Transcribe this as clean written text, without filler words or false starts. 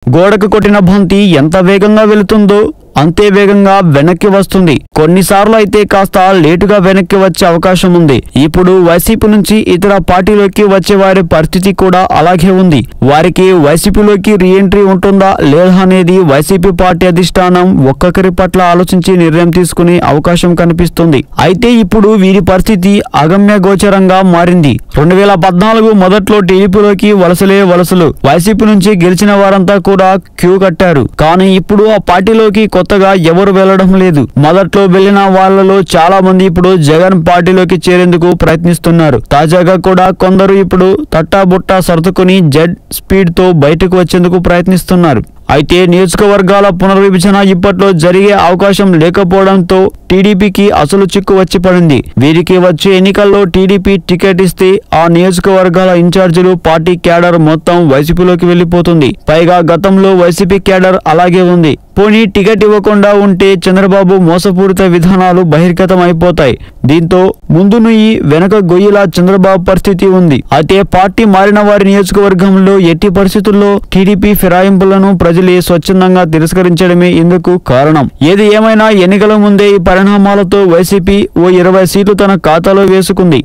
గోడకు కొట్టిన బంతి ఎంత వేగంగా వెళుతుందో అంతే వేగంగా వెనక్కి వస్తుంది. కొన్నిసార్లు అయితే కాస్త లేటుగా వెనక్కి వచ్చే అవకాశం ఉంది. ఇప్పుడు వైసీపీ నుంచి ఇతర పార్టీలోకి వచ్చే వారి పరిస్థితి కూడా అలాగే ఉంది. వారికి వైసీపీలోకి రీఎంట్రీ ఉంటుందా లేదా అనేది వైసీపీ పార్టీ అధిష్టానం ఒక్కొక్కరి పట్ల ఆలోచించి నిర్ణయం తీసుకునే అవకాశం కనిపిస్తుంది. అయితే ఇప్పుడు వీరి పరిస్థితి అగమ్య గోచరంగా మారింది. 2014 మొదట్లో టీడీపీలోకి వలసలు వైసీపీ నుంచి గెలిచిన వారంతా కూడా క్యూ కట్టారు. కానీ ఇప్పుడు ఆ పార్టీలోకి కొత్తగా ఎవరు వెళ్లడం లేదు. మొదట్లో వెళ్లిన వాళ్లలో చాలా మంది ఇప్పుడు జగన్ పార్టీలోకి చేరేందుకు ప్రయత్నిస్తున్నారు. తాజాగా కూడా కొందరు ఇప్పుడు తట్టాబుట్టా సర్దుకుని జెడ్ స్పీడ్ తో బయటకు వచ్చేందుకు ప్రయత్నిస్తున్నారు. అయితే నియోజకవర్గాల పునర్విభజన ఇప్పట్లో జరిగే అవకాశం లేకపోవడంతో టీడీపీకి అసలు చిక్కు వచ్చి పడింది. వీరికి వచ్చే ఎన్నికల్లో టీడీపీ టికెట్ ఇస్తే ఆ నియోజకవర్గాల ఇన్ఛార్జీలు పార్టీ క్యాడర్ మొత్తం వైసీపీలోకి వెళ్లిపోతుంది. పైగా గతంలో వైసీపీ క్యాడర్ అలాగే ఉంది. పోనీ టికెట్ ఇవ్వకుండా ఉంటే చంద్రబాబు మోసపూరిత విధానాలు బహిర్గతం అయిపోతాయి. దీంతో ముందు నుయ్యి వెనక గొయ్యిలా చంద్రబాబు పరిస్థితి ఉంది. అయితే పార్టీ మారిన వారి నియోజకవర్గంలో ఎట్టి పరిస్థితుల్లో టీడీపీ ఫిరాయింపులను ప్రజలే స్వచ్ఛందంగా తిరస్కరించడమే ఇందుకు కారణం. ఏది ఏమైనా ఎన్నికల ముందే ఈ పరిణామాలతో వైసీపీ ఓ 20 సీట్లు తన ఖాతాలో వేసుకుంది.